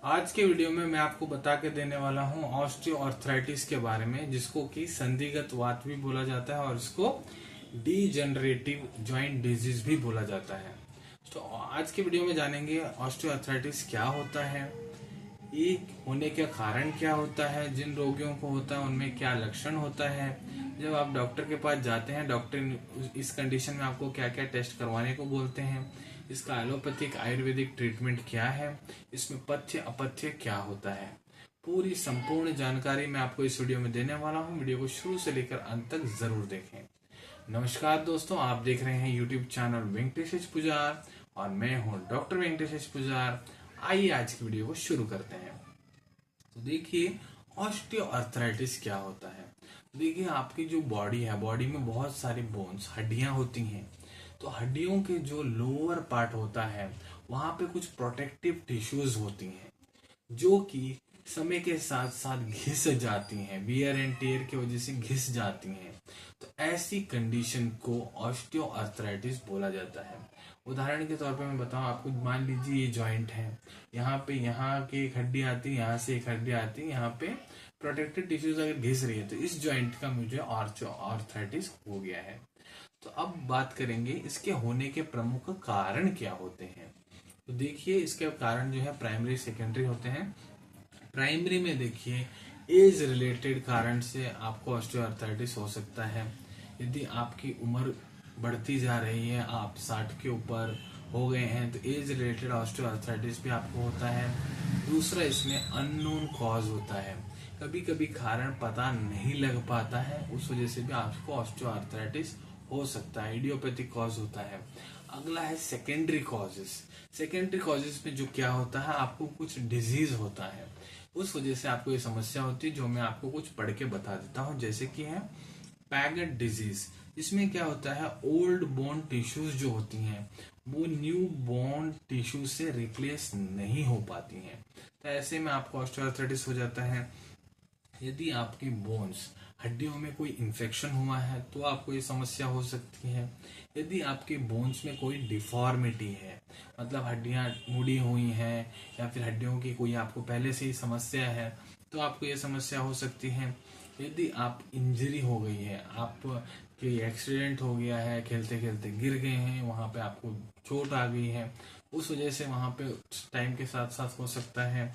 आज के वीडियो में मैं आपको बता के देने वाला हूं ऑस्टियोआर्थराइटिस के बारे में, जिसको कि संधिगत वात भी बोला जाता है और इसको डीजनरेटिव जॉइंट डिजीज भी बोला जाता है। तो आज के वीडियो में जानेंगे ऑस्टियोआर्थराइटिस क्या होता है, ये होने का कारण क्या होता है, जिन रोगियों को होता है उनमें क्या लक्षण होता है, जब आप डॉक्टर के पास जाते हैं डॉक्टर इस कंडीशन में आपको क्या क्या टेस्ट करवाने को बोलते हैं, इसका एलोपैथिक आयुर्वेदिक ट्रीटमेंट क्या है, इसमें पथ्य अपथ्य क्या होता है, पूरी संपूर्ण जानकारी मैं आपको इस वीडियो में देने वाला हूं। वीडियो को शुरू से लेकर अंत तक जरूर देखें। नमस्कार दोस्तों, आप देख रहे हैं यूट्यूब चैनल वेंकटेश पुजार और मैं हूं डॉक्टर वेंकटेश पुजार। आइए आज की वीडियो को शुरू करते हैं। तो देखिए ऑस्टियोआर्थराइटिस क्या होता है। देखिए आपकी जो बॉडी है, बॉडी में बहुत सारी बोन्स हड्डियां होती हैं। तो हड्डियों के जो लोअर पार्ट होता है वहां पे कुछ प्रोटेक्टिव टिश्यूज होती हैं जो कि समय के साथ साथ घिस जाती हैं, वियर एंड टेयर की वजह से घिस जाती हैं। तो ऐसी कंडीशन को ऑस्टियोआर्थराइटिस बोला जाता है। उदाहरण के तौर पे मैं बताऊं आपको, मान लीजिए ये जॉइंट है, यहाँ पे यहाँ की एक हड्डी आती है, यहाँ से एक हड्डी आती है, यहाँ पे प्रोटेक्टिव टिश्यूज अगर घिस रही है तो इस जॉइंट का मुझे ऑस्टियोआर्थराइटिस हो गया है। तो अब बात करेंगे इसके होने के प्रमुख कारण क्या होते हैं। तो देखिए इसके कारण जो है प्राइमरी सेकेंडरी होते हैं। प्राइमरी में देखिए एज रिलेटेड कारण से आपको ऑस्टियोआर्थराइटिस हो सकता है। यदि आपकी उम्र बढ़ती जा रही है, आप 60 के ऊपर हो गए हैं, तो एज रिलेटेड ऑस्टियोआर्थराइटिस भी आपको होता है। दूसरा, इसमें अननोन कॉज होता है, कभी कभी कारण पता नहीं लग पाता है, उस वजह से भी आपको ऑस्टियोआर्थराइटिस हो सकता है। इडियोपैथिक कॉज होता है। अगला है सेकेंडरी कॉजेस। सेकेंडरी कॉजेस में जो क्या होता है, आपको कुछ डिजीज होता है, उस वजह से आपको ये समस्या होती है, जो मैं आपको कुछ पढ़ के बता देता हूं। जैसे कि है पैगेट डिजीज। इसमें क्या होता है, ओल्ड बोन टिश्यूज जो होती हैं वो न्यू बोन टिश्यू से रिप्लेस नहीं हो पाती हैं, तो ऐसे में आपको ऑस्टियोआर्थराइटिस हो जाता है। यदि आपकी बोन्स हड्डियों में कोई इन्फेक्शन हुआ है तो आपको ये समस्या हो सकती है। यदि आपके बोन्स में कोई डिफॉर्मिटी है, मतलब हड्डियां मुड़ी हुई हैं या फिर हड्डियों की कोई आपको पहले से ही समस्या है, तो आपको ये समस्या हो सकती है। यदि आप इंजरी हो गई है, आप कोई एक्सीडेंट हो गया है, खेलते खेलते गिर गए हैं, वहां पे आपको चोट आ गई है, उस वजह से वहां पे टाइम के साथ साथ हो सकता है।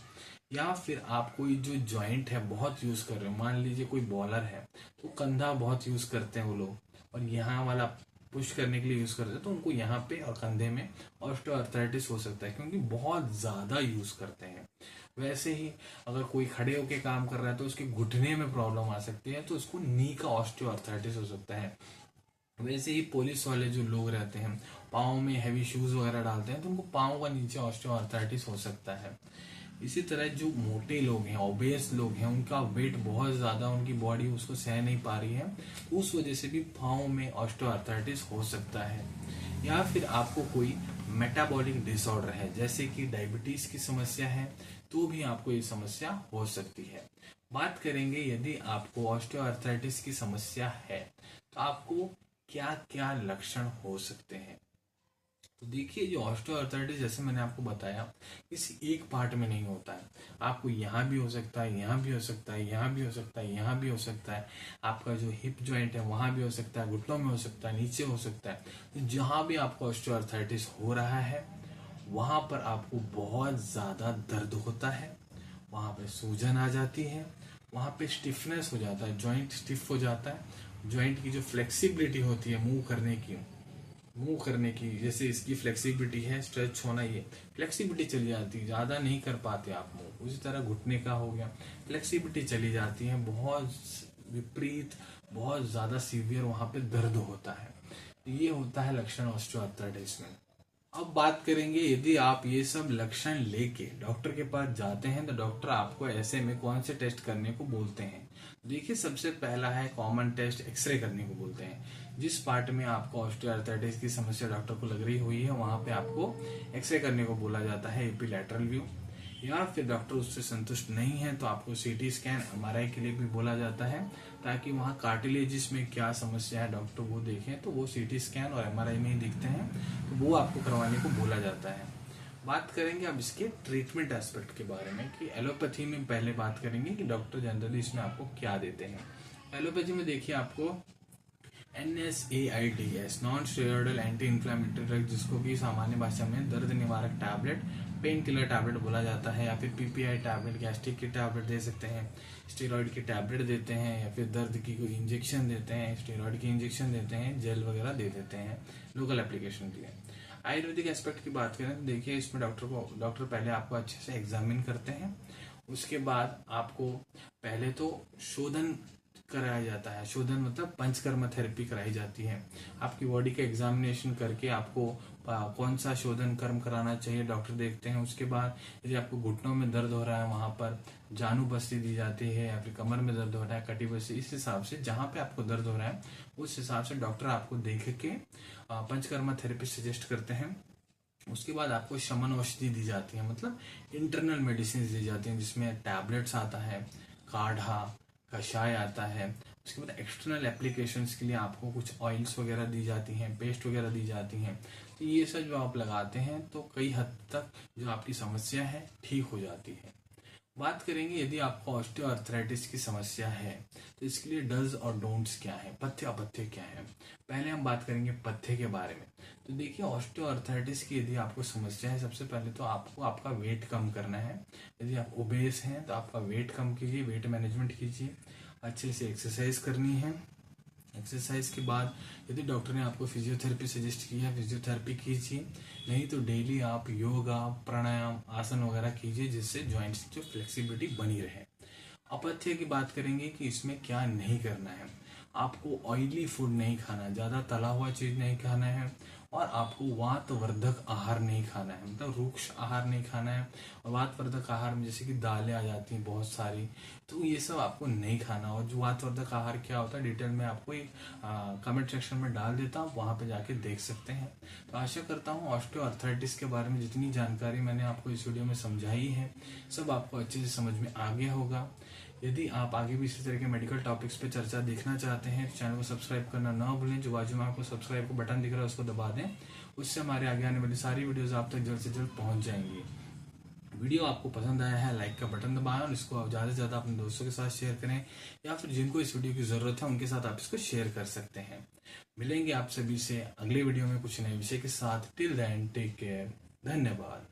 या फिर आप कोई जो जॉइंट है बहुत यूज कर रहे हो, मान लीजिए कोई बॉलर है तो कंधा बहुत यूज करते हैं वो लोग, और यहाँ वाला पुश करने के लिए यूज करते हैं, तो उनको यहाँ पे और कंधे में ऑस्टियोआर्थराइटिस हो सकता है, क्योंकि बहुत ज्यादा यूज करते हैं। वैसे ही अगर कोई खड़े होके काम कर रहा है तो उसके घुटने में प्रॉब्लम आ सकती है, तो उसको नी का ऑस्टियोआर्थराइटिस हो सकता है। वैसे ही पुलिस वाले जो लोग रहते हैं, पाँव में हैवी शूज वगैरह डालते हैं, तो उनको पाँव का नीचे ऑस्टियोआर्थराइटिस हो सकता है। इसी तरह जो मोटे लोग हैं, ओबेस लोग हैं, उनका वेट बहुत ज्यादा, उनकी बॉडी उसको सह नहीं पा रही है, तो उस वजह से भी पाँव में ऑस्टियोआर्थराइटिस हो सकता है। या फिर आपको कोई मेटाबॉलिक डिसऑर्डर है, जैसे कि डायबिटीज की समस्या है, तो भी आपको ये समस्या हो सकती है। बात करेंगे यदि आपको ऑस्टियोआर्थराइटिस की समस्या है तो आपको क्या क्या लक्षण हो सकते हैं। तो देखिए जो ऑस्टियोआर्थराइटिस, जैसे मैंने आपको बताया, किसी एक पार्ट में नहीं होता है। आपको यहाँ भी हो सकता है, यहाँ भी हो सकता है, यहाँ भी हो सकता है, यहाँ भी हो सकता है। आपका जो हिप जॉइंट है वहां भी हो सकता है, घुटनों में हो सकता है, नीचे हो सकता है। तो जहां भी आपको ऑस्टियोआर्थराइटिस हो रहा है वहां पर आपको बहुत ज्यादा दर्द होता है, वहां पे सूजन आ जाती है, वहां पे स्टिफनेस हो जाता है, जॉइंट स्टिफ हो जाता है। जॉइंट की जो फ्लेक्सिबिलिटी होती है मूव करने की, जैसे इसकी फ्लेक्सिबिलिटी है, स्ट्रेच होना, ये फ्लेक्सिबिलिटी चली जाती है, ज्यादा नहीं कर पाते आप मूव। उसी तरह घुटने का हो गया, फ्लेक्सिबिलिटी चली जाती है, बहुत विपरीत, बहुत ज्यादा सीवियर वहां पे दर्द होता है। ये होता है लक्षण ऑस्टियोआर्थराइटिस में। अब बात करेंगे, यदि आप ये सब लक्षण लेके डॉक्टर के पास जाते हैं तो डॉक्टर आपको ऐसे में कौन से टेस्ट करने को बोलते हैं। देखिए सबसे पहला है कॉमन टेस्ट, एक्सरे करने को बोलते हैं। जिस पार्ट में आपको ऑस्टियोआर्थराइटिस की समस्या डॉक्टर को लग रही हुई है वहां पे आपको एक्सरे करने को बोला जाता है, एपीलैटरल व्यू। या फिर डॉक्टर उससे संतुष्ट नहीं है तो आपको सीटी स्कैन, एमआरआई के लिए भी बोला जाता है, ताकि वहाँ कार्टिलेजिस में क्या समस्या है डॉक्टर वो देखें। तो वो सीटी स्कैन और एमआरआई में ही दिखते हैं, तो वो आपको करवाने को बोला जाता है। बात करेंगे अब इसके ट्रीटमेंट एस्पेक्ट के बारे में कि एलोपैथी में पहले बात करेंगे कि डॉक्टर जनरली इसमें आपको क्या देते हैं। एलोपैथी में देखिए आपको NSAIDs non steroidal anti inflammatory drug, जिसको कि सामान्य भाषा में दर्द निवारक टैबलेट, पेन किलर टैबलेट बोला जाता है, या फिर PPI टैबलेट, गैस्ट्रिक की टैबलेट दे सकते हैं, स्टेरॉइड की टैबलेट देते हैं, या फिर दर्द की कोई इंजेक्शन देते हैं, स्टेरॉइड की इंजेक्शन देते हैं, जेल वगैरह दे देते हैं लोकल एप्लीकेशन के लिए। आयुर्वेदिक एस्पेक्ट की बात करें तो देखिए इसमें डॉक्टर पहले आपको अच्छे से एग्जामिन करते हैं। उसके बाद आपको पहले तो शोधन कराया जाता है। शोधन मतलब पंचकर्म थेरेपी कराई जाती है। आपकी बॉडी का एग्जामिनेशन करके आपको कौन सा शोधन कर्म कराना चाहिए डॉक्टर देखते हैं। उसके बाद यदि आपको घुटनों में दर्द हो रहा है वहां पर जानु बस्ती दी जाती है, या फिर कमर में दर्द हो रहा है कटी बस्ती, इस हिसाब से जहां पे आपको दर्द हो रहा है उस हिसाब से डॉक्टर आपको देख के पंचकर्मा थेरेपी सजेस्ट करते हैं। उसके बाद आपको शमन औषधि दी जाती है, मतलब इंटरनल मेडिसिन दी जाती हैं, जिसमें टैबलेट्स आता है, काढ़ा, कषाय आता है। उसके बाद एक्सटर्नल एप्लीकेशंस के लिए आपको कुछ ऑयल्स वगैरह दी जाती हैं, पेस्ट वगैरह दी जाती हैं। तो ये सब जो आप लगाते हैं तो कई हद तक जो आपकी समस्या है ठीक हो जाती है। बात करेंगे यदि आपको ऑस्टियोआर्थराइटिस की समस्या है तो इसके लिए डज और डोंट्स क्या है, पथ्य अपथ्य क्या है। पहले हम बात करेंगे पथ्य के बारे में। तो देखिए ऑस्टियोआर्थराइटिस की यदि आपको समस्या है, सबसे पहले तो आपको आपका वेट कम करना है। यदि आप ओबेस हैं तो आपका वेट कम कीजिए, वेट मैनेजमेंट कीजिए, अच्छे से एक्सरसाइज करनी है। एक्सरसाइज के बाद यदि डॉक्टर ने आपको फिजियोथेरेपी सजेस्ट किया है, फिजियोथेरेपी कीजिए। नहीं तो डेली आप योगा, प्राणायाम, आसन वगैरह कीजिए, जिससे जॉइंट्स की जो फ्लेक्सिबिलिटी बनी रहे। अपथ्य की बात करेंगे कि इसमें क्या नहीं करना है। आपको ऑयली फूड नहीं खाना, ज्यादा तला हुआ चीज नहीं खाना है, और आपको वातवर्धक आहार नहीं खाना है, मतलब रुक्ष आहार नहीं खाना है। और वातवर्धक आहार में जैसे कि दालें आ जाती हैं बहुत सारी, तो ये सब आपको नहीं खाना। और जो वातवर्धक आहार क्या होता है डिटेल में आपको एक कमेंट सेक्शन में डाल देता हूँ, वहां पे जाके देख सकते हैं। तो आशा करता हूँ ऑस्टियोआर्थराइटिस के बारे में जितनी जानकारी मैंने आपको इस वीडियो में समझाई है सब आपको अच्छे से समझ में आ गया होगा। यदि आप आगे भी इसी तरह के मेडिकल टॉपिक्स पे चर्चा देखना चाहते हैं तो चैनल को सब्सक्राइब करना ना भूलें। जो बाजू में आपको सब्सक्राइब का बटन दिख रहा है उसको दबा दें, उससे हमारे आगे आने वाली सारी वीडियोस आप तक जल्द से जल्द पहुंच जाएंगी। वीडियो आपको पसंद आया है लाइक का बटन दबाएं और इसको आप ज्यादा से ज्यादा अपने दोस्तों के साथ शेयर करें, या फिर जिनको इस वीडियो की जरूरत है उनके साथ आप इसको शेयर कर सकते हैं। मिलेंगे आप सभी से अगले वीडियो में कुछ नए विषय के साथ। टिल देन टेक केयर, धन्यवाद।